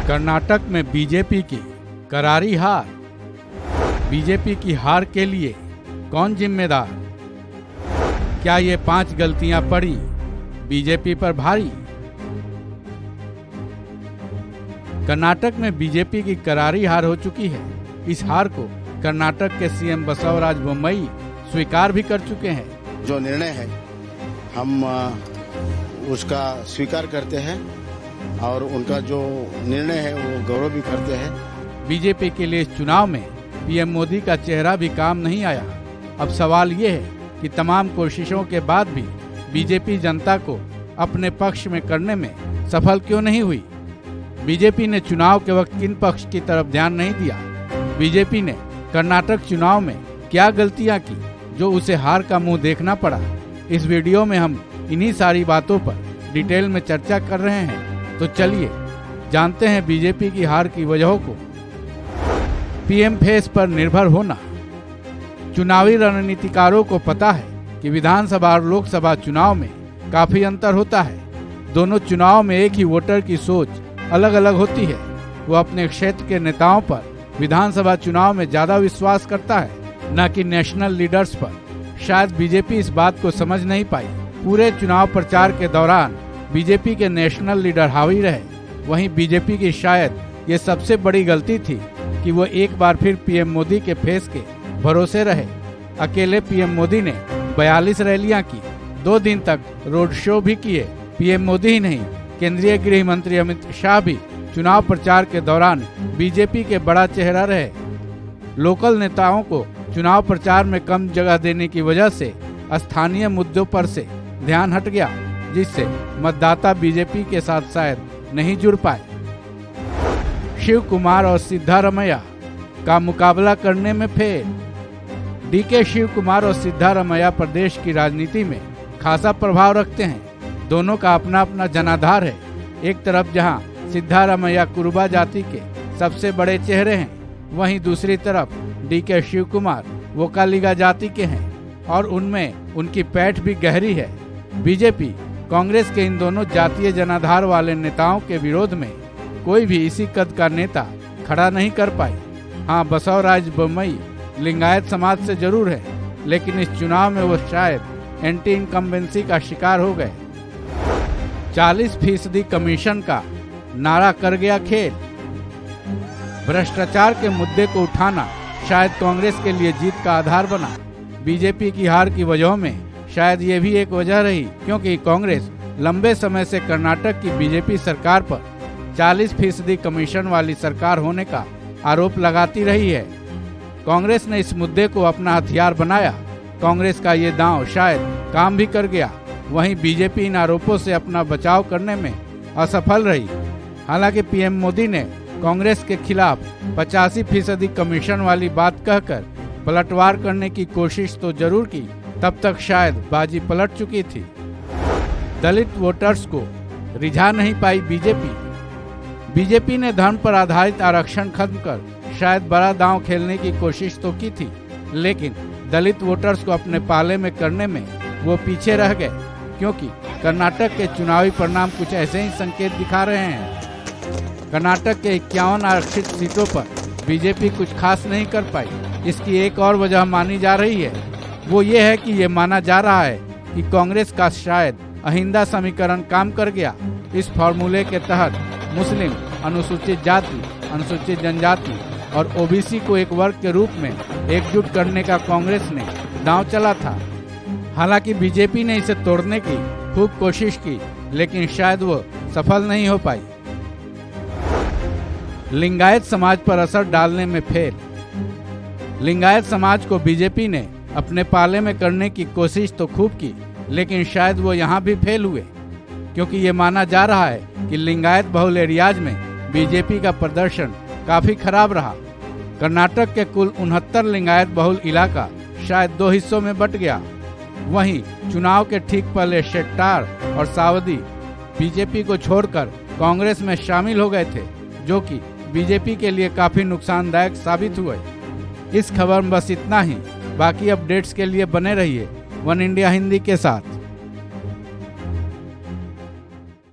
कर्नाटक में बीजेपी की करारी हार। बीजेपी की हार के लिए कौन जिम्मेदार? क्या ये 5 गलतियां पड़ी बीजेपी पर भारी? कर्नाटक में बीजेपी की करारी हार हो चुकी है। इस हार को कर्नाटक के सीएम बसवराज बोम्मई स्वीकार भी कर चुके हैं। जो निर्णय है हम उसका स्वीकार करते हैं और उनका जो निर्णय है वो गौरव भी करते हैं। बीजेपी के लिए इस चुनाव में पीएम मोदी का चेहरा भी काम नहीं आया। अब सवाल ये है कि तमाम कोशिशों के बाद भी बीजेपी जनता को अपने पक्ष में करने में सफल क्यों नहीं हुई? बीजेपी ने चुनाव के वक्त किन पक्ष की तरफ ध्यान नहीं दिया? बीजेपी ने कर्नाटक चुनाव में क्या गलतियां की जो उसे हार का मुंह देखना पड़ा? इस वीडियो में हम इन्हीं सारी बातों पर डिटेल में चर्चा कर रहे हैं। तो चलिए जानते हैं बीजेपी की हार की वजहों को। पीएम फेस पर निर्भर होना। चुनावी रणनीतिकारों को पता है कि विधानसभा और लोकसभा चुनाव में काफी अंतर होता है। दोनों चुनाव में एक ही वोटर की सोच अलग अलग होती है। वो अपने क्षेत्र के नेताओं पर विधानसभा चुनाव में ज्यादा विश्वास करता है, न कि नेशनल लीडर्स पर। शायद बीजेपी इस बात को समझ नहीं पाई। पूरे चुनाव प्रचार के दौरान बीजेपी के नेशनल लीडर हावी रहे। वहीं बीजेपी की शायद ये सबसे बड़ी गलती थी कि वो एक बार फिर पीएम मोदी के फेस के भरोसे रहे। अकेले पीएम मोदी ने 42 रैलियां की, 2 दिन तक रोड शो भी किए। पीएम मोदी ही नहीं, केंद्रीय गृह मंत्री अमित शाह भी चुनाव प्रचार के दौरान बीजेपी के बड़ा चेहरा रहे। लोकल नेताओं को चुनाव प्रचार में कम जगह देने की वजह से स्थानीय मुद्दों पर से ध्यान हट गया, जिससे मतदाता बीजेपी के साथ शायद नहीं जुड़ पाए। शिव कुमार और सिद्धारमैया का मुकाबला करने में फेल। डीके शिव कुमार और सिद्धारमैया प्रदेश की राजनीति में खासा प्रभाव रखते हैं। दोनों का अपना अपना जनाधार है। एक तरफ जहां सिद्धारमैया कुरुबा जाति के सबसे बड़े चेहरे हैं, वहीं दूसरी तरफ डीके शिव कुमार वोकालिगा जाति के हैं और उनमें उनकी पैठ भी गहरी है। बीजेपी कांग्रेस के इन दोनों जातीय जनाधार वाले नेताओं के विरोध में कोई भी इसी कद का नेता खड़ा नहीं कर पाई। हाँ, बसवराज बोम्मई लिंगायत समाज से जरूर है, लेकिन इस चुनाव में वो शायद एंटी इनकम्बेंसी का शिकार हो गए। 40% कमीशन का नारा कर गया खेल। भ्रष्टाचार के मुद्दे को उठाना शायद कांग्रेस के लिए जीत का आधार बना। बीजेपी की हार की वजहों में शायद ये भी एक वजह रही, क्योंकि कांग्रेस लंबे समय से कर्नाटक की बीजेपी सरकार पर 40% कमीशन वाली सरकार होने का आरोप लगाती रही है। कांग्रेस ने इस मुद्दे को अपना हथियार बनाया। कांग्रेस का ये दांव शायद काम भी कर गया। वहीं बीजेपी इन आरोपों से अपना बचाव करने में असफल रही। हालांकि पीएम मोदी ने कांग्रेस के खिलाफ 85% कमीशन वाली बात कहकर पलटवार करने की कोशिश तो जरूर की, तब तक शायद बाजी पलट चुकी थी। दलित वोटर्स को रिझा नहीं पाई बीजेपी। बीजेपी ने धर्म पर आधारित आरक्षण खत्म कर शायद बड़ा दांव खेलने की कोशिश तो की थी, लेकिन दलित वोटर्स को अपने पाले में करने में वो पीछे रह गए, क्योंकि कर्नाटक के चुनावी परिणाम कुछ ऐसे ही संकेत दिखा रहे हैं। कर्नाटक के 51 आरक्षित सीटों पर बीजेपी कुछ खास नहीं कर पाई। इसकी एक और वजह मानी जा रही है, वो ये है कि ये माना जा रहा है कि कांग्रेस का शायद अहिंदा समीकरण काम कर गया। इस फॉर्मूले के तहत मुस्लिम, अनुसूचित जाति, अनुसूचित जनजाति और ओबीसी को एक वर्ग के रूप में एकजुट करने का कांग्रेस ने दांव चला था। हालांकि बीजेपी ने इसे तोड़ने की खूब कोशिश की, लेकिन शायद वो सफल नहीं हो पाई। लिंगायत समाज पर असर डालने में फेल। लिंगायत समाज को बीजेपी ने अपने पाले में करने की कोशिश तो खूब की, लेकिन शायद वो यहाँ भी फेल हुए, क्योंकि ये माना जा रहा है कि लिंगायत बहुल एरियाज में बीजेपी का प्रदर्शन काफी खराब रहा। कर्नाटक के कुल 69 लिंगायत बहुल इलाका शायद 2 हिस्सों में बट गया। वहीं चुनाव के ठीक पहले शेट्टार और सावदी बीजेपी को छोड़कर कांग्रेस में शामिल हो गए थे, जो कि बीजेपी के लिए काफी नुकसानदायक साबित हुए। इस खबर में बस इतना ही। बाकी अपडेट्स के लिए बने रहिए वन इंडिया हिंदी के साथ।